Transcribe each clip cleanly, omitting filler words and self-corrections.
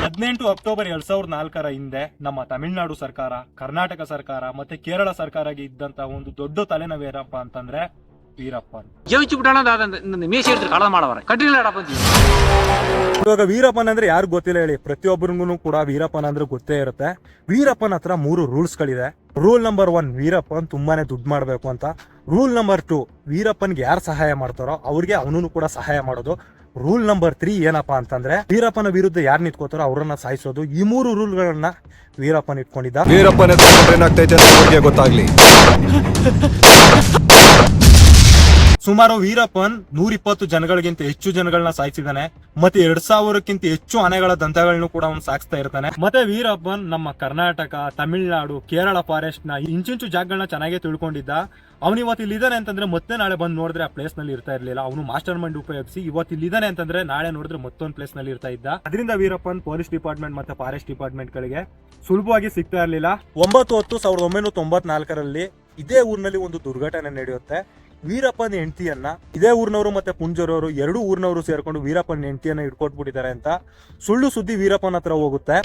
18 October 2004 ಹಿಂದೆ ನಮ್ಮ ತಮಿಳುನಾಡು ಸರ್ಕಾರ, ಕರ್ನಾಟಕ ಸರ್ಕಾರ ಮತ್ತೆ ಕೇರಳ ಸರ್ಕಾರಕ್ಕೆ ಇದ್ದಂತ ಒಂದು ದೊಡ್ಡ ತಲೆನೋವು ಏನಪ್ಪ ಅಂತಂದ್ರೆ ವೀರಪ್ಪನ್. ಇವಾಗ ವೀರಪ್ಪನ್ ಅಂದ್ರೆ ಯಾರು ಗೊತ್ತಿಲ್ಲ ಹೇಳಿ, ಪ್ರತಿಯೊಬ್ಬರಿಗೂ ಕೂಡ ವೀರಪ್ಪನ್ ಅಂದ್ರೆ ಗೊತ್ತೇ ಇರುತ್ತೆ. ವೀರಪ್ಪನ್ ಹತ್ರ 3 ರೂಲ್ಸ್ಗಳಿದೆ. ರೂಲ್ ನಂಬರ್ 1, ವೀರಪ್ಪನ್ ತುಂಬಾನೇ ದುಡ್ಡು ಮಾಡ್ಬೇಕು ಅಂತ. ರೂಲ್ ನಂಬರ್ 2, ವೀರಪ್ಪನ್ಗೆ ಯಾರು ಸಹಾಯ ಮಾಡ್ತಾರೋ ಅವ್ರಿಗೆ ಅವನು ಕೂಡ ಸಹಾಯ ಮಾಡೋದು. ರೂಲ್ ನಂಬರ್ 3 ಏನಪ್ಪಾ ಅಂತಂದ್ರೆ ವೀರಪ್ಪನ ವಿರುದ್ಧ ಯಾರು ನಿಂತ್ಕೋತಾರೋ ಅವ್ರನ್ನ ಸಾಯಿಸೋದು. ಈ 3 ರೂಲ್ಗಳನ್ನ ವೀರಪ್ಪನ್ ಇಟ್ಕೊಂಡಿದ್ದ. ವೀರಪ್ಪನ ಗೊತ್ತಾಗ್ಲಿ. ಸುಮಾರು ವೀರಪ್ಪನ್ 120 ಜನಗಳಿಗಿಂತ ಹೆಚ್ಚು ಜನಗಳನ್ನ ಸಾಯಿಸಿದಾನೆ. ಮತ್ತೆ 2000ಕ್ಕಿಂತ ಹೆಚ್ಚು ಆನೆಗಳ ದಂತಗಳನ್ನು ಕೂಡ ಅವನು ಸಾಗಿಸ್ತಾ ಇರ್ತಾನೆ. ಮತ್ತೆ ವೀರಪ್ಪನ್ ನಮ್ಮ ಕರ್ನಾಟಕ, ತಮಿಳುನಾಡು, ಕೇರಳ ಫಾರೆಸ್ಟ್ ನ ಇಂಚಿಂಚು ಜಾಗಗಳನ್ನ ಚೆನ್ನಾಗಿ ತಿಳ್ಕೊಂಡಿದ್ದ. ಅವನು ಇವತ್ತು ಇಲ್ಲಿದ್ದಾನೆ ಅಂತಂದ್ರೆ ಮತ್ತೆ ನಾಳೆ ಬಂದು ನೋಡಿದ್ರೆ ಆ ಪ್ಲೇಸ್ ನಲ್ಲಿ ಇರ್ತಾ ಇರ್ಲಿಲ್ಲ. ಅವನು ಮಾಸ್ಟರ್ ಮೈಂಡ್ ಉಪಯೋಗಿಸಿ ಇವತ್ತು ಇಲ್ಲಿದ್ದಾನೆ ಅಂತಂದ್ರೆ ನಾಳೆ ನೋಡಿದ್ರೆ ಮತ್ತೊಂದು ಪ್ಲೇಸ್ ನಲ್ಲಿ ಇರ್ತಾ ಇದ್ದ. ಅದರಿಂದ ವೀರಪ್ಪನ್ ಪೊಲೀಸ್ ಡಿಪಾರ್ಟ್ಮೆಂಟ್ ಮತ್ತೆ ಫಾರೆಸ್ಟ್ ಡಿಪಾರ್ಟ್ಮೆಂಟ್ ಗಳಿಗೆ ಸುಲಭವಾಗಿ ಸಿಗ್ತಾ ಇರ್ಲಿಲ್ಲ. 9/10/1994 ಇದೇ ಊರಿನಲ್ಲಿ ಒಂದು ದುರ್ಘಟನೆ ನಡೆಯುತ್ತೆ. ವೀರಪ್ಪನ್ ಹೆಂಡತಿಯನ್ನ ಇದೇ ಊರಿನವರು ಮತ್ತೆ ಪುಂಜರವರು 2 ಊರಿನವರು ಸೇರ್ಕೊಂಡು ವೀರಪ್ಪನ್ ಹೆಂಡತಿಯನ್ನ ಹಿಡ್ಕೊಟ್ಬಿಟ್ಟಿದ್ದಾರೆ ಅಂತ ಸುಳ್ಳು ಸುದ್ದಿ ವೀರಪ್ಪನ್ ಹತ್ರ ಹೋಗುತ್ತೆ.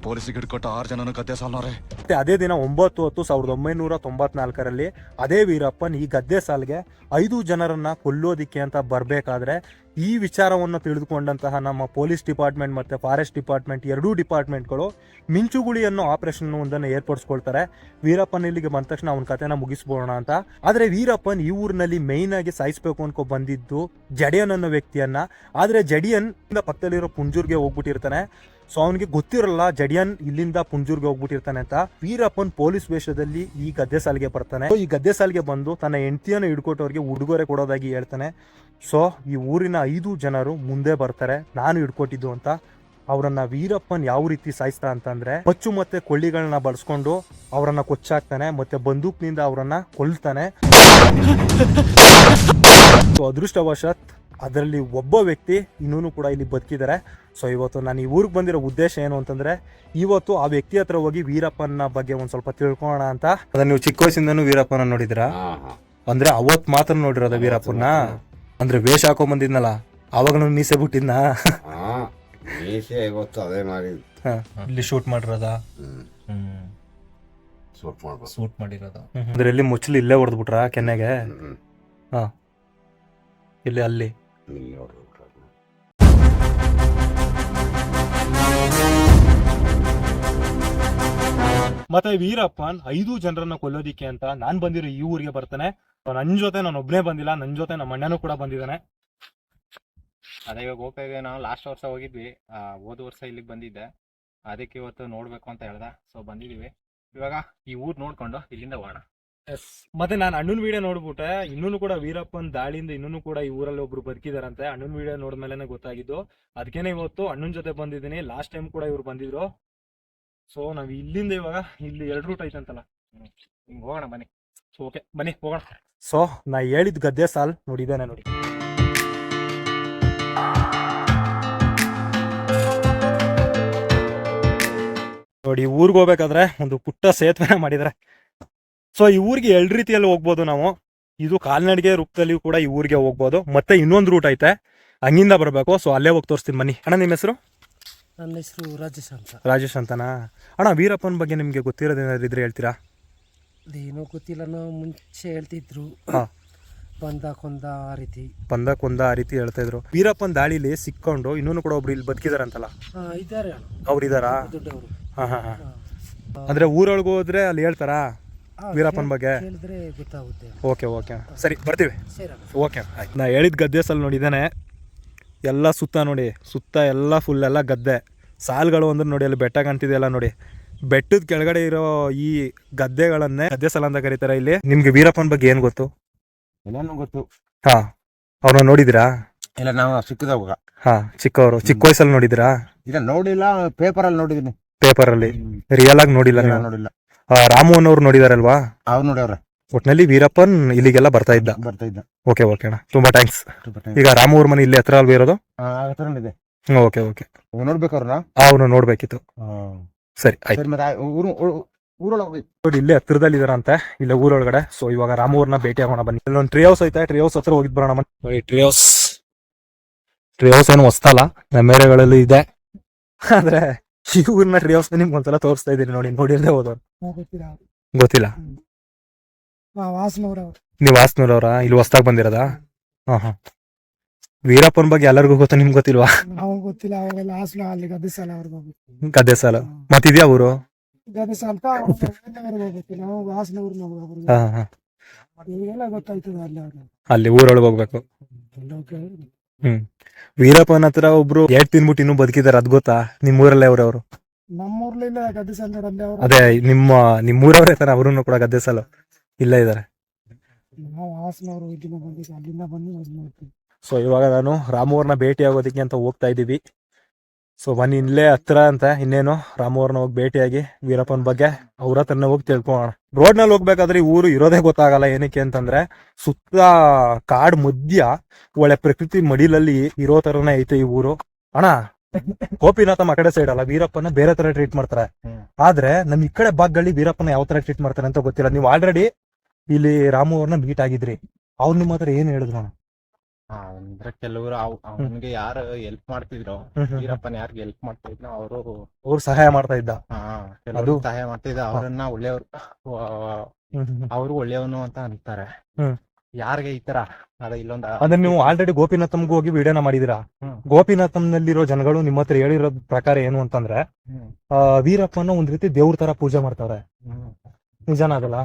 ಪೊಲೀಸಿಗೆ ಹಿಡ್ಕೊಟ್ಟ 6 ಜನನ ಕತೆ ಸಾಲೋರೆ. ಮತ್ತೆ ಅದೇ ದಿನ 9/10/1994 ಅದೇ ವೀರಪ್ಪನ್ ಈ ಗದ್ದೆ ಸಾಲ್ಗೆ 5 ಜನರನ್ನ ಕೊಲ್ಲೋದಿಕ್ಕೆ ಅಂತ ಬರ್ಬೇಕಾದ್ರೆ ಈ ವಿಚಾರವನ್ನು ತಿಳಿದುಕೊಂಡಂತಹ ನಮ್ಮ ಪೊಲೀಸ್ ಡಿಪಾರ್ಟ್ಮೆಂಟ್ ಮತ್ತೆ ಫಾರೆಸ್ಟ್ ಡಿಪಾರ್ಟ್ಮೆಂಟ್ 2 ಡಿಪಾರ್ಟ್ಮೆಂಟ್ಗಳು ಮಿಂಚುಗುಳಿ ಅನ್ನೋ ಆಪರೇಷನ್ ಒಂದನ್ನು ಏರ್ಪಡಿಸ್ಕೊಳ್ತಾರೆ. ವೀರಪ್ಪನ್ ಇಲ್ಲಿಗೆ ಬಂದ ತಕ್ಷಣ ಅವನ ಕತೆನ ಮುಗಿಸ್ಬೋಣ ಅಂತ. ಆದ್ರೆ ವೀರಪ್ಪನ್ ಈ ಊರಿನಲ್ಲಿ ಮೈನ್ ಆಗಿ ಸಾಯಿಸ್ಬೇಕು ಅನ್ಕೊ ಬಂದಿದ್ದು ಜಡಿಯನ್ ಅನ್ನೋ ವ್ಯಕ್ತಿಯನ್ನ. ಆದ್ರೆ ಜಡಿಯನ್ ಪಕ್ಕದಲ್ಲಿರೋ ಪುಂಜೂರ್ಗೆ ಹೋಗ್ಬಿಟ್ಟಿರ್ತಾನೆ. ಸೊ ಅವನಿಗೆ ಗೊತ್ತಿರಲ್ಲ ಜಡಿಯನ್ ಇಲ್ಲಿಂದ ಪುಂಜೂರ್ಗೆ ಹೋಗ್ಬಿಟ್ಟಿರ್ತಾನೆ ಅಂತ. ವೀರಪ್ಪನ್ ಪೊಲೀಸ್ ವೇಷದಲ್ಲಿ ಈ ಗದ್ದೆ ಸಾಲಿಗೆ ಬರ್ತಾನೆ. ಈ ಗದ್ದೆ ಸಾಲಿಗೆ ಬಂದು ತನ್ನ ಹೆಂಡತಿಯನ್ನು ಹಿಡ್ಕೊಟ್ಟವ್ರಿಗೆ ಉಡುಗೊರೆ ಕೊಡೋದಾಗಿ ಹೇಳ್ತಾನೆ. ಸೊ ಈ ಊರಿನ 5 ಜನರು ಮುಂದೆ ಬರ್ತಾರೆ ನಾನು ಹಿಡ್ಕೊಟ್ಟಿದ್ದು ಅಂತ. ಅವರನ್ನ ವೀರಪ್ಪನ್ ಯಾವ ರೀತಿ ಸಾಯಿಸ್ತಾ ಅಂತಂದ್ರೆ ಮಚ್ಚು ಮತ್ತೆ ಕೊಳ್ಳಿಗಳನ್ನ ಬಳಸ್ಕೊಂಡು ಅವರನ್ನ ಕೊಚ್ಚಾಕ್ತಾನೆ. ಮತ್ತೆ ಬಂದೂಕ್ನಿಂದ ಅವರನ್ನ ಕೊಲ್ತಾನೆ. ಅದೃಷ್ಟವಶಾತ್ ಅದರಲ್ಲಿ ಒಬ್ಬ ವ್ಯಕ್ತಿ ಇನ್ನೂ ಕೂಡ ಇಲ್ಲಿ ಬದುಕಿದ್ದಾರೆ. ಸೊ ಇವತ್ತು ನಾನು ಈ ಊರಿಗೆ ಬಂದಿರೋ ಉದ್ದೇಶ ಏನು ಅಂತಂದ್ರೆ ಇವತ್ತು ಆ ವ್ಯಕ್ತಿ ಹತ್ರ ಹೋಗಿ ವೀರಪ್ಪನ ಬಗ್ಗೆ ಒಂದ್ ಸ್ವಲ್ಪ ತಿಳ್ಕೊಳ್ಳೋಣ ಅಂತ. ಅದ ನೀವು ಚಿಕ್ಕ ವಯಸ್ಸಿಂದನೂ ವೀರಪ್ಪನ ನೋಡಿದಿರಾ? ಅಂದ್ರೆ ಅವತ್ ಮಾತ್ರ ನೋಡಿರೋದ ವೀರಪ್ಪನ? ಅಂದ್ರೆ ವೇಷ ಹಾಕೊಂಡ್ ಬಂದಿದ್ನಲ್ಲ ಅವಾಗ ಮೀಸೆ ಬಿಟ್ಟಿದ್ನ? ಇಲ್ಲಿ ಶೂಟ್ ಮಾಡಿರೋದ? ಸೂಟ್ ಮಾಡಿರೋದ. ಅಂದ್ರೆ ಎಲ್ಲಿ ಮುಚ್ಚಲಿ ಇಲ್ಲೇ ಹೊಡೆದ್ಬಿಟ್ರ ಕೆನ್ನೆಗೆ? ಹಾ, ಇಲ್ಲಿ ಅಲ್ಲಿ ಮತ್ತೆ ವೀರಪ್ಪನ್ 5 ಜನರನ್ನ ಕೊಲ್ಲೋದಿಕ್ಕೆ ಅಂತ ನಾನ್ ಬಂದಿರೋ ಈ ಊರಿಗೆ ಬರ್ತಾನೆ. ನನ್ ಜೊತೆ ನಾನು ಒಬ್ನೇ ಬಂದಿಲ್ಲ, ನನ್ ಜೊತೆ ನಮ್ಮ ಅಣ್ಣನೂ ಕೂಡ ಬಂದಿದ್ದಾನೆ. ಅದೇ ಇವಾಗ ಹೋಗ್ತಾ ನಾವು ಲಾಸ್ಟ್ ವರ್ಷ ಹೋಗಿದ್ವಿ, ಹೋದ ವರ್ಷ ಇಲ್ಲಿಗೆ ಬಂದಿದ್ದೆ. ಅದಕ್ಕೆ ಇವತ್ತು ನೋಡ್ಬೇಕು ಅಂತ ಹೇಳ್ದ. ಸೊ ಬಂದಿದೀವಿ. ಇವಾಗ ಈ ಊರ್ ನೋಡ್ಕೊಂಡು ಇಲ್ಲಿಂದ ಹೋಗೋಣ. ಮತ್ತೆ ನಾನು ಅಣ್ಣನ ವಿಡಿಯೋ ನೋಡ್ಬಿಟ್ಟೆ, ಇನ್ನೂ ಕೂಡ ವೀರಪ್ಪನ್ ದಾಳಿಯಿಂದ ಇನ್ನೂ ಕೂಡ ಈ ಊರಲ್ಲಿ ಒಬ್ರು ಬದುಕಿದಾರಂತೆ. ಅಣ್ಣನ ವಿಡಿಯೋ ನೋಡಿದ್ಮೇಲೆ ಗೊತ್ತಾಗಿದ್ದು. ಅದಕ್ಕೇನೆ ಇವತ್ತು ಅಣ್ಣನ ಜೊತೆ ಬಂದಿದ್ದೀನಿ. ಲಾಸ್ಟ್ ಟೈಮ್ ಕೂಡ ಇವ್ರು ಬಂದಿದ್ರು. ಸೊ ನಾವ್ ಇಲ್ಲಿಂದ ಇವಾಗ ಇಲ್ಲಿ 2 ರೂಟ್ ಐತಂತಲ್ಲ, ಹೋಗೋಣ ಬನ್ನಿ. ಓಕೆ ಬನ್ನಿ ಹೋಗೋಣ. ಸೊ ನಾ ಹೇಳಿದ್ ಗದ್ದೆ ಸಾಲ್ ನೋಡಿದ್ದೇನೆ ನೋಡಿ. ನೋಡಿ ಊರ್ಗ್ ಹೋಗ್ಬೇಕಾದ್ರೆ ಒಂದು ಪುಟ್ಟ ಸೇತುವೆ ಮಾಡಿದ್ರೆ. ಸೊ ಈ ಊರಿಗೆ 2 ರೀತಿಯಲ್ಲಿ ಹೋಗ್ಬೋದು ನಾವು. ಇದು ಕಾಲ್ನಡಿಗೆ ರೂಪದಲ್ಲಿ ಕೂಡ ಈ ಊರಿಗೆ ಹೋಗ್ಬೋದು. ಮತ್ತೆ ಇನ್ನೊಂದು ರೂಟ್ ಐತೆ, ಹಂಗಿಂದ ಬರ್ಬೇಕು. ಸೊ ಅಲ್ಲೇ ಹೋಗಿ ತೋರಿಸ್ತೀನಿ ಬನ್ನಿ. ಅಣ್ಣ ನಿಮ್ಮ ಹೆಸರು? ನನ್ನ ಹೆಸರು ರಾಜೇಶ್ ಅಂತ. ರಾಜೇಶ್ ಅಂತನಾ? ಅಣ್ಣ ವೀರಪ್ಪನ ಬಗ್ಗೆ ನಿಮ್ಗೆ ಗೊತ್ತಿರೋದೇನಾದ್ರು ಇದ್ರೆ ಹೇಳ್ತೀರಾ? ಅದೇನೋ ಗೊತ್ತಿಲ್ಲ, ನಾವು ಮುಂಚೆ ಹೇಳ್ತಿದ್ರು ಬಂದ ಕೊಂದ ಆ ರೀತಿ. ಬಂದ ಕೊಂದ ಆ ರೀತಿ ಹೇಳ್ತಾ ಇದ್ರು. ವೀರಪ್ಪನ್ ದಾಳಿಲಿ ಸಿಕ್ಕೊಂಡು ಇನ್ನೂ ಕೂಡ ಒಬ್ರು ಇಲ್ಲಿ ಬದುಕಿದಾರಂತಲ್ಲ, ಇದ್ದಾರೆ ಅವ್ರು ಇದಾರಾ? ದೊಡ್ಡವರು. ಹಾ ಹಾ ಹಾ. ಅಂದ್ರೆ ಊರೊಳಗೆ ಹೋದ್ರೆ ಅಲ್ಲಿ ಹೇಳ್ತಾರಾ ವೀರಪ್ಪನ ಬಗ್ಗೆ? ಹೇಳಿದ್ರೆ ಗೊತ್ತಾಗುತ್ತೆ. ಓಕೆ ಓಕೆ ಸರಿ ಬರ್ತೀವಿ. ಸರಿ ಓಕೆ ಆಯ್ತು. ನಾ ಹೇಳಿದ ಗದ್ದೆ ಸಾಲ್ ನೋಡಿದ್ದಾನೆ. ಎಲ್ಲ ಸುತ್ತ ನೋಡಿ, ಸುತ್ತ ಎಲ್ಲ ಫುಲ್ ಎಲ್ಲ ಗದ್ದೆ ಸಾಲ್ಗಳು ಅಂದ್ರೆ ನೋಡಿ ಅಲ್ಲಿ ಬೆಟ್ಟ ಕಾಣ್ತಿದೆಯಲ್ಲ ನೋಡಿ. ಬೆಟ್ಟದ ಕೆಳಗಡೆ ಇರೋ ಈ ಗದ್ದೆಗಳನ್ನೇ ಗದ್ದೆ ಸಾಲ್ ಅಂತ ಕರೀತಾರೆ ಇಲ್ಲಿ. ನಿಮ್ಗೆ ವೀರಪ್ಪನ ಬಗ್ಗೆ ಏನ್ ಗೊತ್ತು? ಎಲ್ಲಾನು ಗೊತ್ತು. ಹಾ, ಅವ್ರನ್ನ ನೋಡಿದಿರಾ? ಇಲ್ಲ, ನಾವು ಸಿಕ್ಕಿದವಾಗ. ಹಾ, ಚಿಕ್ಕವರು ಚಿಕ್ಕ ವಯಸ್ಸಲ್ಲಿ ನೋಡಿದಿರಾ? ಇಲ್ಲ ನೋಡಿಲ್ಲ, ಪೇಪರ್ ಅಲ್ಲಿ ನೋಡಿದೀನಿ. ಪೇಪರ್ ಅಲ್ಲಿ ರಿಯಲ್ ಆಗಿ ನೋಡಿಲ್ಲ ನೀವು? ನೋಡಿಲ್ಲ. ರಾಮು ಅನ್ನೋರು ನೋಡಿದಾರಲ್ವಾ? ಅವ್ರು ನೋಡ್ಯವ್ರೆ. ಒಟ್ನಲ್ಲಿ ವೀರಪ್ಪನ್ ಇಲ್ಲಿಗೆಲ್ಲ ಬರ್ತಾ ಇದ್ದ. ಓಕೆ ಓಕೆ ಅಣ್ಣ, ತುಂಬಾ ಥ್ಯಾಂಕ್ಸ್. ಈಗ ರಾಮು ಅವ್ರ ಮನೆ ಇಲ್ಲಿ ಹತ್ರ ಅಲ್ವಾ ಇರೋದು? ಇದೆ. ಓಕೆ ಓಕೆ, ನೋಡ್ಬೇಕು ಅವ್ರನ್ನ. ಅವ್ನು ನೋಡ್ಬೇಕಿತ್ತು. ಸರಿ ಆಯ್ತು. ನೋಡಿ ಇಲ್ಲೇ ಹತ್ರದಲ್ಲಿ ಇದಾರಂತೆ, ಇಲ್ಲೇ ಊರೊಳಗಡೆ. ಸೊ ಇವಾಗ ರಾಮು ಅವ್ರನ್ನ ಭೇಟಿ ಆಗೋಣ ಬನ್ನಿ. ಇಲ್ಲೊಂದು ಟ್ರೀ ಹೌಸ್ ಐತೆ, ಟ್ರೀ ಹೌಸ್ ಹತ್ರ ಹೋಗಿದ್ ಬರೋಣ. ನೋಡಿ ಟ್ರೀ ಟ್ರೀ ಹೌಸ್ ಏನು ಹೊಸ್ತಲ್ಲ, ನಮ್ಮ ಏರಿಯಾಗಳಲ್ಲಿ ಇದೆ. ಆದ್ರೆ ಈ ಊರಿನ ಟ್ರೀ ಹೌಸ್ ನಿಮ್ಗೆ ಒಂದ್ಸಲ ತೋರಿಸ್ತಾ ಇದೀನಿ ನೋಡಿ, ನೋಡಿರ್ದೆ ಹೋದವ್ರು. ಗೊತ್ತಿಲ್ಲ. ನೀವು ವಾಸನೂರವ್ರ? ಇಲ್ಲಿ ಹೊಸ್ದಾಗ್ ಬಂದಿರೋದಾ? ಹಾ ಹಾ. ವೀರಪ್ಪನ ಬಗ್ಗೆ ಎಲ್ಲರಿಗೂ ಗೊತ್ತಾ, ನಿಮ್ಗೆ ಗೊತ್ತಿಲ್ವಾ? ಗೊತ್ತಿಲ್ಲ, ಅವಾಗೆಲ್ಲ ಹಾಸ್ಲ ಅಲ್ಲಿ ಗದ್ದೆ ಸಾಲ ಅವ್ರಿಗೆ ಹೋಗ್ಬೇಕು. ಗದ್ದೆ ಸಾಲ ಮತ್ತಿದ್ಯಾ ಊರು? ಗದ್ದೆ ಸಾಲ ಹೋಗ್ಬೇಕು ನಾವು, ಹಾಸನವ್ರು ಹಾ ಹಾ. ಈಗೆಲ್ಲ ಗೊತ್ತಾಯ್ತದೆ ಅಲ್ಲಿ ಅವ್ರು. ಅಲ್ಲಿ ಊರೊಳಗೆ ಹೋಗ್ಬೇಕು. ವೀರಪ್ಪನ ಹತ್ರ ಒಬ್ರು ಏಟ್ ತಿನ್ಬಿಟ್ಟು ಇನ್ನೂ ಬದುಕಿದಾರೆ, ಅದ್ ಗೊತ್ತಾ? ನಿಮ್ ಊರಲ್ಲೇ ಅವ್ರವ್ರು? ನಮ್ಮೂರ್ಲಿಲ್ಲ ಗದ್ದೆ ಸಾಲ ನೋಡಲ್ಲಿ ಅವ್ರು. ಅದೇ ನಿಮ್ಮೂರವ್ರೆ ತಾನೆ, ಅವ್ರನ್ನು ಕೂಡ ಗದ್ದೆ ಸಾಲ ಇಲ್ಲೇ ಇದಾರೆ. ನಾವು ಹಾಸನವ್ರು ಇಲ್ಲಿಂದ ಬಂದಿದ್ದು, ಅಲ್ಲಿಂದ ಬಂದು ಇದು ಮಾಡ್ತೀವಿ. ಸೊ ಇವಾಗ ನಾನು ರಾಮವ್ರನ್ನ ಭೇಟಿ ಆಗೋದಕ್ಕೆ ಅಂತ ಹೋಗ್ತಾ ಇದ್ದೀವಿ. ಸೊ ಬನ್ನಿ, ಇಲ್ಲೇ ಹತ್ರ ಅಂತ ಇನ್ನೇನು ರಾಮವ್ರನ್ನ ಹೋಗಿ ಭೇಟಿಯಾಗಿ ವೀರಪ್ಪನ ಬಗ್ಗೆ ಅವ್ರ ಹತ್ರನೇ ಹೋಗಿ ತಿಳ್ಕೊಳ್ಳೋಣ. ರೋಡ್ನಲ್ಲಿ ಹೋಗ್ಬೇಕಾದ್ರೆ ಈ ಊರು ಇರೋದೇ ಗೊತ್ತಾಗಲ್ಲ. ಏನಕ್ಕೆ ಅಂತಂದ್ರೆ ಸುತ್ತ ಕಾಡ್ ಮಧ್ಯ ಒಳ್ಳೆ ಪ್ರಕೃತಿ ಮಡಿಲಲ್ಲಿ ಇರೋ ತರನೇ ಐತೆ ಈ ಊರು. ಅಣ್ಣ, ಗೋಪಿನಾಥಮ್ ಆ ಕಡೆ ಸೈಡ್ ಅಲ್ಲ, ವೀರಪ್ಪನ ಬೇರೆ ತರ ಟ್ರೀಟ್ ಮಾಡ್ತಾರೆ. ಆದ್ರೆ ನಮ್ ಈ ಕಡೆ ಭಾಗದಲ್ಲಿ ವೀರಪ್ಪನ ಯಾವ ತರ ಟ್ರೀಟ್ ಮಾಡ್ತಾರೆ ಅಂತ ಗೊತ್ತಿಲ್ಲ. ನೀವು ಆಲ್ರೆಡಿ ಇಲ್ಲಿ ರಾಮು ಅವ್ರನ್ನ ಮೀಟ್ ಆಗಿದ್ರಿ, ಅವ್ರು ನಿಮ್ಮ ಹತ್ರ ಏನ್ ಹೇಳಿದ್ರು ಅಣ್ಣ? ಅಂದ್ರೆ ಕೆಲವರು ಅವನಿಗೆ ಯಾರು ಹೆಲ್ಪ್ ಮಾಡ್ತಿದ್ರು, ವೀರಪ್ಪನ ಯಾರಿಗೆ ಹೆಲ್ಪ್ ಮಾಡ್ತಾ ಇದ್ರು ಅವ್ರು ಸಹಾಯ ಮಾಡ್ತಾ ಇದ್ದ. ಕೆಲವರು ಸಹಾಯ ಮಾಡ್ತಿದ್ದ, ಅವ್ರನ್ನ ಒಳ್ಳೆಯವ್ರು, ಅವರು ಒಳ್ಳೆಯವನು ಅಂತ ಅಂತಾರೆ. ಯಾರಿಗೆ ಈ ತರ ಅದ ಇಲ್ಲೊಂದ ಅಂದ್ರೆ ನೀವು ಆಲ್ರೆಡಿ ಗೋಪಿನಾಥಮ್ಗೂ ಹೋಗಿ ವಿಡಿಯೋನ ಮಾಡಿದೀರಾ. ಗೋಪಿನಾಥಂನಲ್ಲಿರೋ ಜನಗಳು ನಿಮ್ಮ ಹತ್ರ ಹೇಳಿರೋ ಪ್ರಕಾರ ಏನು ಅಂತಂದ್ರೆ, ವೀರಪ್ಪನ ಒಂದ್ ರೀತಿ ದೇವ್ರ ತರ ಪೂಜೆ ಮಾಡ್ತಾವ್ರೆ. ನಿಜಾನ ಅದಲ್ಲ?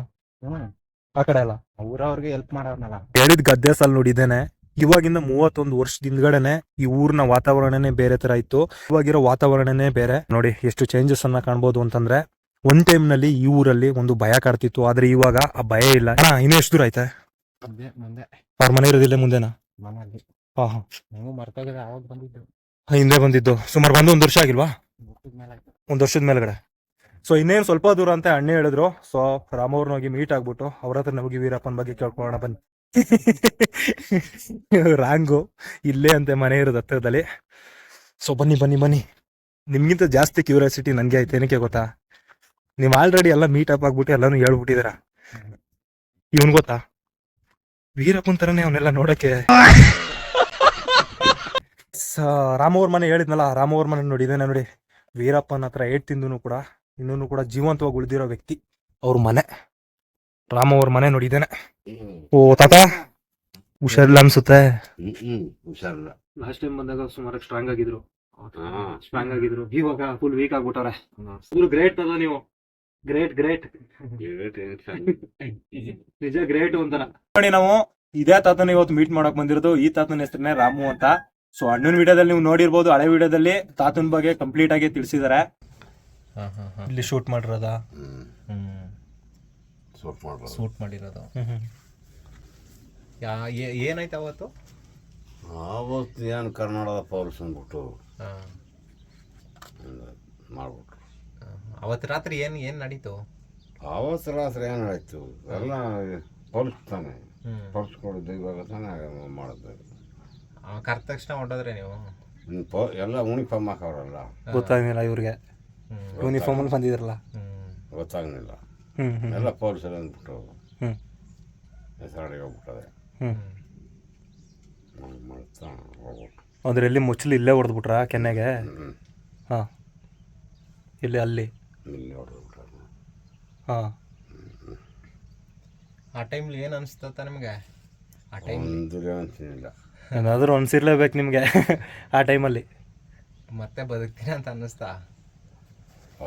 ಆ ಕಡೆ ಎಲ್ಲ ಊರವ್ರಿಗೆ ಹೆಲ್ಪ್ ಮಾಡೋರ್ನಲ್ಲ. ಹೇಳಿದ್ ಗದ್ದೆ ಸಾಲ್ ನೋಡಿದ್ದೇನೆ. ಇವಾಗಿಂದ 31 ವರ್ಷದ ಹಿಂದ್ಗಡೆನೆ ಈ ಊರಿನ ವಾತಾವರಣನೇ ಬೇರೆ ತರ ಇತ್ತು. ಇವಾಗಿರೋ ವಾತಾವರಣನೇ ಬೇರೆ. ನೋಡಿ ಎಷ್ಟು ಚೇಂಜಸ್ ಅನ್ನ ಕಾಣ್ಬೋದು ಅಂತಂದ್ರೆ, ಒಂದ್ ಟೈಮ್ ನಲ್ಲಿ ಈ ಊರಲ್ಲಿ ಒಂದು ಭಯ ಕಾಡ್ತಿತ್ತು, ಆದ್ರೆ ಇವಾಗ ಆ ಭಯ ಇಲ್ಲ. ಇನ್ನು ಎಷ್ಟು ದೂರ ಆಯ್ತಾ ಮುಂದೆ ಅವ್ರ ಮನೆ ಇರೋದಿಲ್ಲ ಮುಂದೆನಾ? ಮನೆಯಲ್ಲಿ ಹಾ ಹಾ. ನೀವು ಮರ್ತೋಗಿದೆ, ಅವಾಗ ಬಂದಿದ್ದು, ಹಿಂದೆ ಬಂದಿದ್ದು. ಸುಮಾರು ಬಂದು 1 ವರ್ಷ ಆಗಿಲ್ವಾ? ಮೇಲೆ 1 ವರ್ಷದ ಮೇಲ್ಗಡೆ. ಸೊ ಇನ್ನೇನು ಸ್ವಲ್ಪ ದೂರ ಅಂತ ಅಣ್ಣ ಹೇಳಿದ್ರು. ಸೊ ರಾಮವ್ರನ್ನ ಹೋಗಿ ಮೀಟ್ ಆಗ್ಬಿಟ್ಟು ಅವ್ರ ಹತ್ರ ಹೋಗಿ ವೀರಪ್ಪನ ಬಗ್ಗೆ ಕೇಳ್ಕೊಳ್ಳೋಣ ಬನ್ನಿ. ರಾಂಗು ಇಲ್ಲೇ ಅಂತೆ ಮನೆ ಇರೋದು ಹತ್ರದಲ್ಲಿ. ಸೊ ಬನ್ನಿ ಬನ್ನಿ ಬನ್ನಿ. ನಿಮ್ಗಿಂತ ಜಾಸ್ತಿ ಕ್ಯೂರಿಯಾಸಿಟಿ ನನ್ಗೆ ಆಯ್ತು. ಏನಕ್ಕೆ ಗೊತ್ತಾ? ನೀವ್ ಆಲ್ರೆಡಿ ಎಲ್ಲ ಮೀಟ್ ಅಪ್ ಆಗ್ಬಿಟ್ಟು ಎಲ್ಲಾನು ಹೇಳ್ಬಿಟ್ಟಿದಾರ. ಇವನ್ ಗೊತ್ತಾ ವೀರಪ್ಪನ್ ತರನೇ ಅವನ್ನೆಲ್ಲ ನೋಡಕ್ಕೆ. ರಾಮವ್ರ ಮನೆ ಹೇಳಿದ್ನಲ್ಲ, ರಾಮವ್ರ ಮನೆ ನೋಡಿದ್ದೇನೆ ನೋಡಿ. ವೀರಪ್ಪನ ಹತ್ರ ಏಟ್ ತಿಂದು ಕೂಡ ಇನ್ನೂ ಕೂಡ ಜೀವಂತವಾಗಿ ಉಳಿದಿರೋ ವ್ಯಕ್ತಿ ಅವ್ರ ಮನೆ. ರಾಮವ್ರ ಮನೆ ನೋಡಿದ್ದೇನೆ. ಓ ತಾತ, ಹುಷಾರಿಲ್ಲ ಅನ್ಸುತ್ತೆ. ಹುಷಾರಿಲ್ಲ. ಲಾಸ್ಟ್ ಟೈಮ್ ಬಂದಾಗ ಸುಮಾರು ಸ್ಟ್ರಾಂಗ್ ಆಗಿದ್ರು. ಇವಾಗ ಫುಲ್ ವೀಕ್ ಆಗ್ಬಿಟ್ಟವ್ರೆ. ಫುಲ್ ಗ್ರೇಟ್ ಅಲ್ಲ ನೀವು? ಗ್ರೇಟ್ ನಿಜ ಗ್ರೇಟ್ ಅಂತಾರ ನೋಡಿ. ನಾವು ಇದೇ ತಾತನ ಇವತ್ತು ಮೀಟ್ ಮಾಡಕ್ ಬಂದಿರೋದು. ಈ ತಾತನ ಹೆಸರನ್ನೇ ರಾಮು ಅಂತ. ಸೊ ಅಣ್ಣನ ವಿಡಿಯೋದಲ್ಲಿ ನೀವು ನೋಡಿರ್ಬೋದು, ಹಳೆ ವಿಡಿಯೋದಲ್ಲಿ ತಾತನ ಬಗ್ಗೆ ಕಂಪ್ಲೀಟ್ ಆಗಿ ತಿಳಿಸಿದಾರೆ. ಇಲ್ಲಿ ಶೂಟ್ ಮಾಡಿರೋದ, ಸೂಟ್ ಮಾಡಿರೋದು. ಏನಾಯ್ತು ಅವತ್ತು? ಆವತ್ತು ಏನು ಕರ್ನಾಟಕದ ಪೌಲ್ಸ್ ಅಂದ್ಬಿಟ್ಟು ಮಾಡ್ಬಿಟ್ರು. ಅವತ್ತು ರಾತ್ರಿ ಏನ್ ನಡೀತು? ಆವತ್ತು ರಾತ್ರಿ ಏನು ಆಯ್ತು, ಎಲ್ಲ ಪೌಲ್ಸ್ ತಾನೆ, ಪೌಲ್ಸ್ ಕೊಡೋದು ಇವಾಗ ತಾನೆ ಮಾಡಿದ್ರು. ಕರೆದ ತಕ್ಷಣ ಹೊಂಟೋದ್ರೆ ನೀವು? ಎಲ್ಲ ಯೂನಿಫಾರ್ಮ್ ಹಾಕವ್ರಲ್ಲ, ಗೊತ್ತಾಗ್ಲಿಲ್ಲ ಇವ್ರಿಗೆ. ಯೂನಿಫಾರ್ಮ್ ಅಲ್ಲಿ ಬಂದಿದ್ರಲ್ಲ, ಗೊತ್ತಾಗ್ಲಿಲ್ಲ. ಎಲ್ಲ ಪೌಲ್ಸ್ ಎಲ್ಲ ಅಂದ್ಬಿಟ್ಟು ಹೆಸರಾಡಿಗೆ ಹೋಗ್ಬಿಟ್ಟದೆ. ಮಾಡ್ತಾ ಹೋಗ್ಬಿಟ್ಟು ಅದ್ರಲ್ಲಿ ಮುಚ್ಚಲಿ ಇಲ್ಲೇ ಹೊಡೆದ್ಬಿಟ್ರ ಕೆನ್ನೆಗೆ. ಹಾ, ಇಲ್ಲಿ ಅಲ್ಲಿ ಇಲ್ಲಿ ಹೊಡೆದ್ಬಿಟ್ರೆ. ಹಾ, ಆ ಟೈಮ್ಲಿ ಏನು ಅನಿಸ್ತ ನಿಮಗೆ? ಆ ಟೈಮ್ ಒಂದು ಅನ್ಸಿಲ್ಲ. ಏನಾದರೂ ಅನ್ಸಿರ್ಲೇಬೇಕು ನಿಮಗೆ ಆ ಟೈಮಲ್ಲಿ. ಮತ್ತೆ ಬದುಕ್ತೀನಿ ಅಂತ ಅನ್ನಿಸ್ತಾ?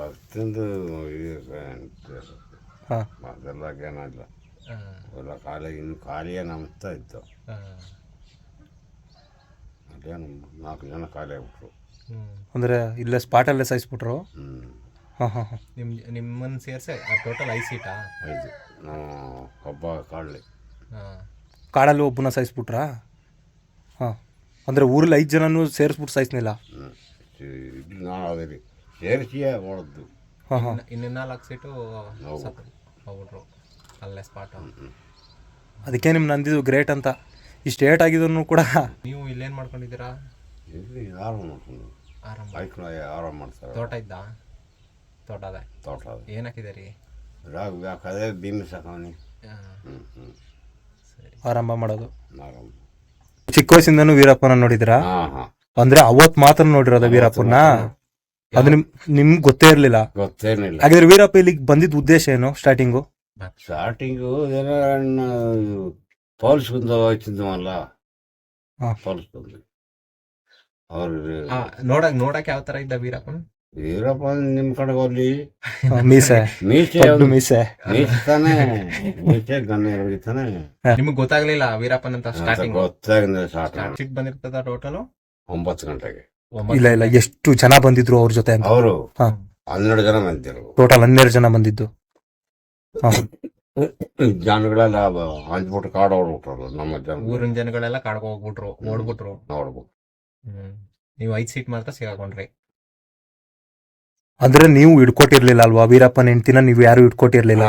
ಅಷ್ಟೊಂದು ಹಾಂ, ಅದೆಲ್ಲ ಏನಿಲ್ಲ. ಎಲ್ಲ ಖಾಲಿಯೇ ಅನಿಸ್ತಾ ಇತ್ತು. ಅದೇನು 4 ಜನ ಖಾಲಿ ಆಗ್ಬಿಟ್ರು. ಅಂದರೆ ಇಲ್ಲೇ ಸ್ಪಾಟಲ್ಲೇ ಸಾಯಿಸ್ಬಿಟ್ರು. ಹಾಂ ಹಾಂ ಹಾಂ. ನಿಮ್ಮನ್ನು ಸೇರಿಸಿ ಟೋಟಲ್ 5 ಸೀಟಾ? 5. ನಾವು ಒಬ್ಬ ಕಾಡಲಿ. ಕಾಡಲ್ಲಿ ಒಬ್ಬನ ಸಾಯಿಸ್ಬಿಟ್ರಾ? ಹಾಂ, ಅಂದರೆ ಊರಲ್ಲಿ 5 ಜನನೂ ಸೇರಿಸ್ಬಿಟ್ಟು ಸಾಯಿಸ್ನಿಲ್ಲ? ಇದು ನಾವು ಅದೇ ಸೇರಿಸಿಯೇ ಮಾಡೋದು. ಹಾಂ ಹಾಂ. ಇನ್ನು 4 ಸೀಟು ಹೋಗ್ಬಿಟ್ರು ಅಲ್ಲೇ ಸ್ಪಾಟ್. ಅದಕ್ಕೆ ನಿಮ್ಗೆ ನಂದಿದ್ದು ಗ್ರೇಟ್ ಅಂತ. ಇಷ್ಟು ಏಟ್ ಆಗಿದ್ರು ಕೂಡ. ನೀವು ಇಲ್ಲೇನು ಮಾಡ್ಕೊಂಡಿದ್ದೀರಾ? ಇಲ್ಲಿ ಆರಾಮ ಮಾಡ್ಕೊಂಡು ಆರಾಮ ಮಾಡ್ತಾರೆ. ತೋಟ ಇದ್ದ? ತೋಟ ಅದ. ತೋಟ ಅದ. ಏನು ಹಾಕಿದ್ದೀರಿ? ಅದೇ ಬೀನ್ಸ್ ಹಾಕವನಿ. ಸರಿ, ಆರಂಭ ಮಾಡೋದು. ಆರಾಮ. ಚಿಕ್ಕ ವಯಸ್ಸಿಂದನೂ ವೀರಪ್ಪನ ನೋಡಿದ್ರಾ? ಹಾಂ ಹಾಂ. ಅಂದ್ರೆ ಅವತ್ ಮಾತ್ರ ನೋಡಿರೋದ ವೀರಪ್ಪನ? ಅದು ನಿಮ್ಗೆ ಗೊತ್ತೇ ಇರ್ಲಿಲ್ಲ? ಗೊತ್ತೇನಿಲ್ಲ. ಹಾಗಾದ್ರೆ ವೀರಪ್ಪ ಇಲ್ಲಿಗೆ ಬಂದಿದ್ದ ಉದ್ದೇಶ ಏನು ಸ್ಟಾರ್ಟಿಂಗು? ಸ್ಟಾರ್ಟಿಂಗು ಏನೋ ಪೊಲೀಸ್ ಬಂದು ಹೋಯ್ತಿದ್ವಲ್ಲ, ಹಾ. ಪೊಲೀಸ್ ಬಂದು ಅವ್ರು ನೋಡಕ್ ಯಾವ ತರ ಇದ್ದ ವೀರಪ್ಪನ್? ವೀರಪ್ಪ ನಿಮ್ ಕಡೆ ಹೋಗ್ಲಿ, ಮೀಸೆ ಮೀಸೆ ದೊಡ್ಡ ಮೀಸೆ. ಮೀಸ್ತಾನೆ, ಮೀಸೆ ಗಣ್ಣ ಹಿಡಿತಾನೆ. ನಿಮಗ್ ಗೊತ್ತಾಗ್ಲಿಲ್ಲ ವೀರಪ್ಪನ್ ಅಂತ ಸ್ಟಾರ್ಟಿಂಗ್? ಗೊತ್ತಾಗಿದೆ ಸ್ಟಾರ್ಟ್ ಸಿಟ್ ಬಂದಿರ್ತದ ಟೋಟಲ್ 9 ಗಂಟೆಗೆ. ಇಲ್ಲ ಎಷ್ಟು ಜನ ಬಂದಿದ್ರು ಅವ್ರ ಜೊತೆ ಅಂತ? ಅವರು ಹಾ. 12 ಜನ ಬಂದಿರು. ಟೋಟಲ್ 12 ಜನ ಬಂದಿದ್ದು. ಹಾ. ಜನಗಳೆಲ್ಲ ಅಂದ್ಬಿಟ್ಟು ಕಾಡು ಹೊಡ್ಬಿಟ್ರಲ್ಲ ನಮ್ಮ ಜನ. ಊರಿನ ಜನಗಳೆಲ್ಲ ಕಾಡ್ಕೊ ಹೋಗ್ಬಿಟ್ರು, ಓಡ್ಬಿಟ್ರು. ನೋಡ್ಬೇಕು. ನೀವು 5 ಸೀಟ್ ಮಾತ್ರ ಸಿಗಾಕೊಂಡ್ರಿ. ಅಂದ್ರೆ ನೀವು ಇಟ್ಕೊಟ್ಟಿರ್ಲಿಲ್ಲ ಅಲ್ವಾ ವೀರಪ್ಪನ ಹೆಂಡತಿನ? ನೀವು ಯಾರು ಇಟ್ಕೊಟ್ಟಿರ್ಲಿಲ್ಲ.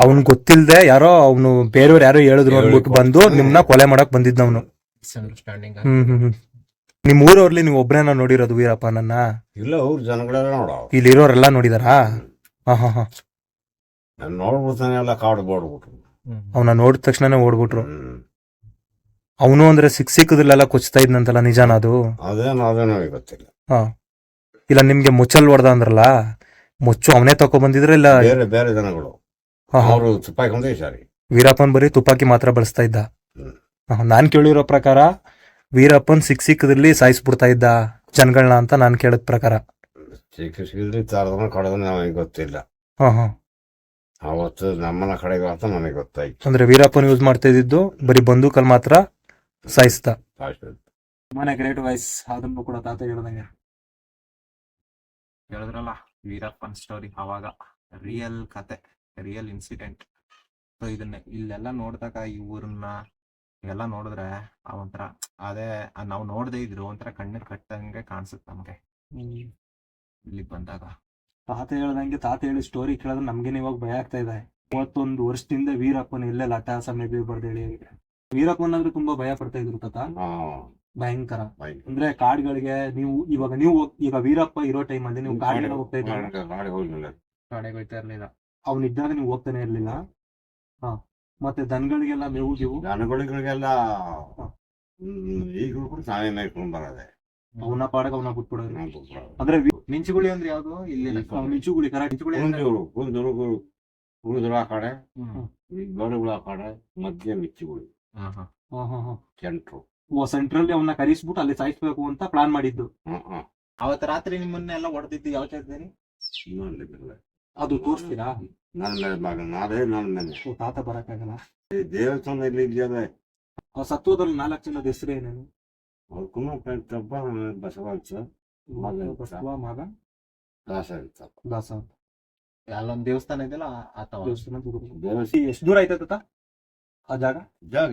ಅವ್ನ್ ಗೊತ್ತಿಲ್ದೆ ಯಾರೋ ಅವನು ಬೇರೆಯವ್ರು ಯಾರೋ ಹೇಳಿದ್ರು ಅಂದ್ಬಿಟ್ಟು ಬಂದು ನಿಮ್ನ ಕೊಲೆ ಮಾಡಕ್ ಬಂದಿದ್ನವನು. ಮಿಸ್ಅಂಡರ್ಸ್ಟ್ಯಾಂಡಿಂಗ್. ನಿಮ್ ಊರವ್ರಲ್ಲಿ ನೀವು ಒಬ್ರೇನ ನೋಡಿರೋದು ವೀರಪ್ಪನನ್ನ? ಇಲ್ಲ, ಅವ್ರು ಜನಗಳೆಲ್ಲ ನೋಡ, ಇಲ್ಲಿರೋರೆಲ್ಲ ನೋಡಿದಾರಾ? ಹಾ ಹಾ ಹಾ. ನೋಡ್ಬಿಡ್ತಾನೆ ಎಲ್ಲ ಕಾಡು ಬೋಡ್ಬಿಟ್ರು. ಅವನ ನೋಡಿದ ತಕ್ಷಣನೇ ಓಡ್ಬಿಟ್ರು. ಅವನು ಅಂದ್ರೆ ಸಿಕ್ಕದ್ರಲ್ಲೆಲ್ಲ ಕೊಚ್ತಾ ಇದ್ನಂತಲ್ಲ, ನಿಜಾನ ಅದು? ಅದೇನೋ ಗೊತ್ತಿಲ್ಲ. ಹಾ. ಇಲ್ಲ ನಿಮ್ಗೆ ಮುಚ್ಚಲ್ ಹೊಡ್ದ ಅಂದ್ರಲ್ಲ, ಮುಚ್ಚು ಅವನೇ ತಕೊ ಬಂದಿದ್ರ ಇಲ್ಲ ಬೇರೆ ಬೇರೆ ಜನಗಳು? ಅವರು ತುಪ್ಪಾಕಿ ಒಂದೇ ಸಾರಿ. ವೀರಪ್ಪನ್ ಬರೀ ತುಪಾಕಿ ಮಾತ್ರ ಬಳಸ್ತಾ ಇದ್ದ. ನಾನ್ ಕೇಳಿರೋ ಪ್ರಕಾರ ವೀರಪ್ಪನ್ ಸಿಕ್ಕದ್ರಲ್ಲಿ ಸಾಯಿಸ್ಬಿಡ್ತಾ ಇದ್ದ ಜನಗಳನ್ನ ಅಂತ ನಾನ್ ಕೇಳಿದ ಪ್ರಕಾರ. ಸಿಕ್ಕಿದ್ರೆ ತಾರದನ್ನ ಕಡದನ್ನ ನಮಗೆ ಗೊತ್ತಿಲ್ಲ. ಹಾ ಹಾ. ಅವತ್ತು ನಮ್ಮನ ಕಡೆಗೆ ಅಂತ ನನಗೆ ಗೊತ್ತಾಯ್ತು. ಅಂದ್ರೆ ವೀರಪ್ಪನ್ ಯೂಸ್ ಮಾಡ್ತಾ ಇದ್ದಿದ್ದು ಬರೀ ಬಂದೂಕಲ್ ಮಾತ್ರ ಸಾಯಿಸ್ತ. ಮನೆ ಗ್ರೇಟ್ ವಾಯ್ಸ್ ಅದನ್ನು ಕೂಡ ತಾತ ಹೇಳ್ದಂಗೆ ಹೇಳಿದ್ರಲ್ಲ ವೀರಪ್ಪನ್ ಸ್ಟೋರಿ, ಅವಾಗ ರಿಯಲ್ ಕತೆ, ರಿಯಲ್ ಇನ್ಸಿಡೆಂಟ್. ಸೊ ಇದನ್ನ ಇಲ್ಲೆಲ್ಲ ನೋಡಿದಾಗ ಈ ಊರನ್ನ ಎಲ್ಲ ನೋಡಿದ್ರೆ ಒಂಥರ ಅದೇ ನಾವು ನೋಡದೇ ಇದ್ರು ಒಂಥರ ಕಣ್ಣಿಗೆ ಕಟ್ಟಂಗೆ ಕಾಣಿಸುತ್ತೆ ನಮ್ಗೆ ಇಲ್ಲಿಗೆ ಬಂದಾಗ. ತಾತ ಹೇಳ್ದಂಗೆ, ತಾತ ಹೇಳಿ ಸ್ಟೋರಿ ಕೇಳಿದ್ರೆ ನಮ್ಗೇನೆ ಇವಾಗ ಭಯ ಆಗ್ತಾ ಇದೆ. 31 ವರ್ಷದಿಂದ ವೀರಪ್ಪನ ಎಲ್ಲೆಲ್ಲ ಅಟ್ಟಹಾಸ ಮೇಬಿ ಬರ್ದೇಳಿ. ವೀರಪ್ಪನ್ ಅಂದ್ರೆ ತುಂಬಾ ಭಯ ಪಡ್ತಾ ಇದ್ರು ತಾತ, ಭಯಂಕರ. ಅಂದ್ರೆ ಕಾಡ್ಗಳಿಗೆ ಈಗ ವೀರಪ್ಪ ಇರೋ ಟೈಮ್ ಅಲ್ಲಿ ನೀವು ಕಾಡಿಗೆ ಹೋಗ್ತಾ ಇದ್ದೀರಾ? ಕಾಡಿಗೆ ಹೋಗ್ತಾ ಇರ್ಲಿಲ್ಲ. ಅವ್ನಿದ್ದಾಗ ನೀವು ಹೋಗ್ತಾನೆ ಇರ್ಲಿಲ್ಲ. ಹಾ. ಮತ್ತೆ ದನಗಳಿಗೆಲ್ಲ ಮೇವು ಜನಗಳಿಗೆಲ್ಲ ಈಗಲೂ ಕೂಡ ನಾವೇ ಮೇಯ್ಕೊಂಡು ಬರೋದೆ. ಅವನ ಪಾಡಕ್ಕೆ ಅವನ ಬಿಟ್ಬಿಡೋದು. ಅಂದ್ರೆ ಮಿಂಚುಗುಳಿ ಅಂದ್ರೆ ಯಾವ್ದು? ಇಲ್ಲಿ ಮಿಂಚುಗುಳಿ ಉಳಿದ್ರು ಆ ಕಡೆ, ಈ ಗೋಡೆಗಳು ಆ ಕಡೆ, ಮಧ್ಯ ಮಿಚ್ಚುಗಳು ಸೆಂಟ್ರು. ಸೆಂಟ್ರಲ್ಲಿ ಅವನ್ನ ಕರೆಸ್ಬಿಟ್ಟು ಅಲ್ಲಿ ಸಾಯಿಸ್ಬೇಕು ಅಂತ ಪ್ಲಾನ್ ಮಾಡಿದ್ದು. ಅವತ್ತು ರಾತ್ರಿ ನಿಮ್ಮನ್ನೆಲ್ಲ ಹೊಡೆದಿದ್ದು ಯಾವ ಜಾಗದಲ್ಲಿ? ಅದು ತೋರಿಸ್ತೀರಾ? ನನ್ನ ಮೇಲೆ ಮಗ ನಾನೇ ನನ್ನ ಮೇಲೆ. ತಾತ ಬರಕ್ಕಾಗಲ್ಲ. ದೇವಸ್ಥಾನ ಇಲ್ಲಿ ಇದೆಯಲ್ಲ, ಸತ್ವದಲ್ಲಿ 4 ಜನದ ಹೆಸರು ಏನೇನು? ಕುಮಾರಪ್ಪ, ಬಸವಂತ, ಬಸವ, ಮಗ ದಾಸ. ಅಲ್ಲೊಂದು ದೇವಸ್ಥಾನ ಇದೆಯಲ್ಲ ಆತ ದೇವಸ್ಥಾನ. ಎಷ್ಟು ದೂರ ಆಯ್ತಾ ತಾತ ಆ ಜಾಗ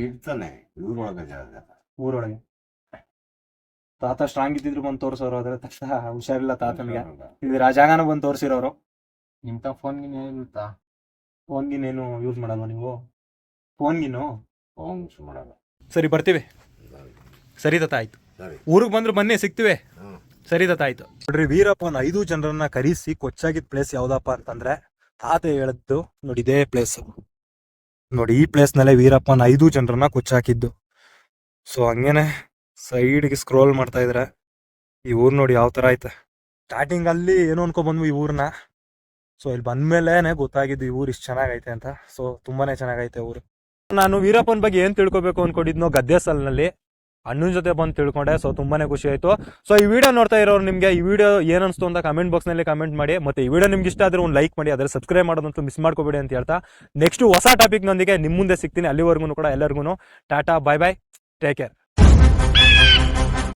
ಇರ್ತಾನೆ ಊರೊಳಗೆ, ಊರೊಳಗೆ. ತಾತ ಸ್ಟ್ರಾಂಗ್ ಇದ್ದಿದ್ರು ಬಂದು ತೋರ್ಸೋರು, ಅದ್ರ ತಕ್ಷಣ ಹುಷಾರಿಲ್ಲ ತಾತನಿಗೆ. ಇದ್ರ ಆ ಜಾಗನ ಬಂದು ತೋರಿಸಿರೋರು. ನಿಮ್ ಫೋನ್ ಗಿನ್ ಇರುತ್ತಾ? ಫೋನ್ ಗಿನ್ನೇನು ಯೂಸ್ ಮಾಡಲ್ವ ನೀವು? ಫೋನ್ ಮಾಡಲ್ಲ. ಸರಿ, ಬರ್ತೀವಿ. ಸರಿ ತಾತ, ಆಯ್ತು. ಊರಿಗೆ ಬಂದ್ರು ಬನ್ನಿ, ಸಿಗ್ತೀವಿ. ಸರಿ ತಾತ, ಆಯ್ತು. ನೋಡ್ರಿ, ವೀರಪ್ಪನ 5 ಜನರನ್ನ ಕರೆಸಿ ಕೊಚ್ಚಾಗಿದ್ ಪ್ಲೇಸ್ ಯಾವ್ದಪ್ಪ ಅಂತಂದ್ರೆ ತಾತ ಹೇಳದ್ದು ನೋಡಿ, ಇದೇ ಪ್ಲೇಸ್ ನೋಡಿ. ಈ ಪ್ಲೇಸ್ ನಲ್ಲೇ ವೀರಪ್ಪನ 5 ಜನರನ್ನ ಕೊಚ್ಚಾಕಿದ್ದು. ಸೊ ಹಂಗೇನೆ ಸೈಡ್ಗೆ ಸ್ಕ್ರೋಲ್ ಮಾಡ್ತಾ ಇದ್ರೆ ಈ ಊರ್ ನೋಡಿ ಯಾವ ತರ ಐತೆ. ಸ್ಟಾರ್ಟಿಂಗ್ ಅಲ್ಲಿ ಏನೋ ಅನ್ಕೊಂಡ್ಬಂದ್ವಿ ಈ ಊರ್ನ. ಸೊ ಇಲ್ಲಿ ಬಂದ್ಮೇಲೆನೆ ಗೊತ್ತಾಗಿದ್ದು ಈ ಊರು ಇಷ್ಟು ಚೆನ್ನಾಗೈತೆ ಅಂತ. ಸೊ ತುಂಬಾನೇ ಚೆನ್ನಾಗೈತೆ ಊರು. ನಾನು ವೀರಪ್ಪನ ಬಗ್ಗೆ ಏನ್ ತಿಳ್ಕೊಬೇಕು ಅನ್ಕೊಂಡಿದ್ನೋ ಗದ್ದೆ ಸಾಲ್ನಲ್ಲಿ ಅಣ್ಣನ ಜೊತೆ ಬಂದು ತಿಳ್ಕೊಂಡೆ. ಸೊ ತುಂಬಾನೇ ಖುಷಿ ಆಯ್ತು. ಸೊ ಈ ವಿಡಿಯೋ ನೋಡ್ತಾ ಇರೋರು ನಿಮಗೆ ಈ ವಿಡಿಯೋ ಏನ್ ಅನ್ಸ್ತು ಅಂತ ಕಮೆಂಟ್ ಬಾಕ್ಸ್ ನಲ್ಲಿ ಕಮೆಂಟ್ ಮಾಡಿ. ಮತ್ತೆ ಈ ವಿಡಿಯೋ ನಿಮ್ಗೆ ಇಷ್ಟ ಆದ್ರೆ ಒಂದು ಲೈಕ್ ಮಾಡಿ, ಅದರ ಸಬ್ಸ್ಕ್ರೈಬ್ ಮಾಡೋದಂತೂ ಮಿಸ್ ಮಾಡ್ಕೋಬೇಡಿ ಅಂತ ಹೇಳ್ತಾ ನೆಕ್ಸ್ಟ್ ಹೊಸ ಟಾಪಿಕ್ ನೊಂದಿಗೆ ನಿಮ್ ಮುಂದೆ ಸಿಗ್ತೀನಿ. ಅಲ್ಲಿವರೆಗೂ ಕೂಡ ಎಲ್ಲರಿಗೂ Tata, bye bye, take care.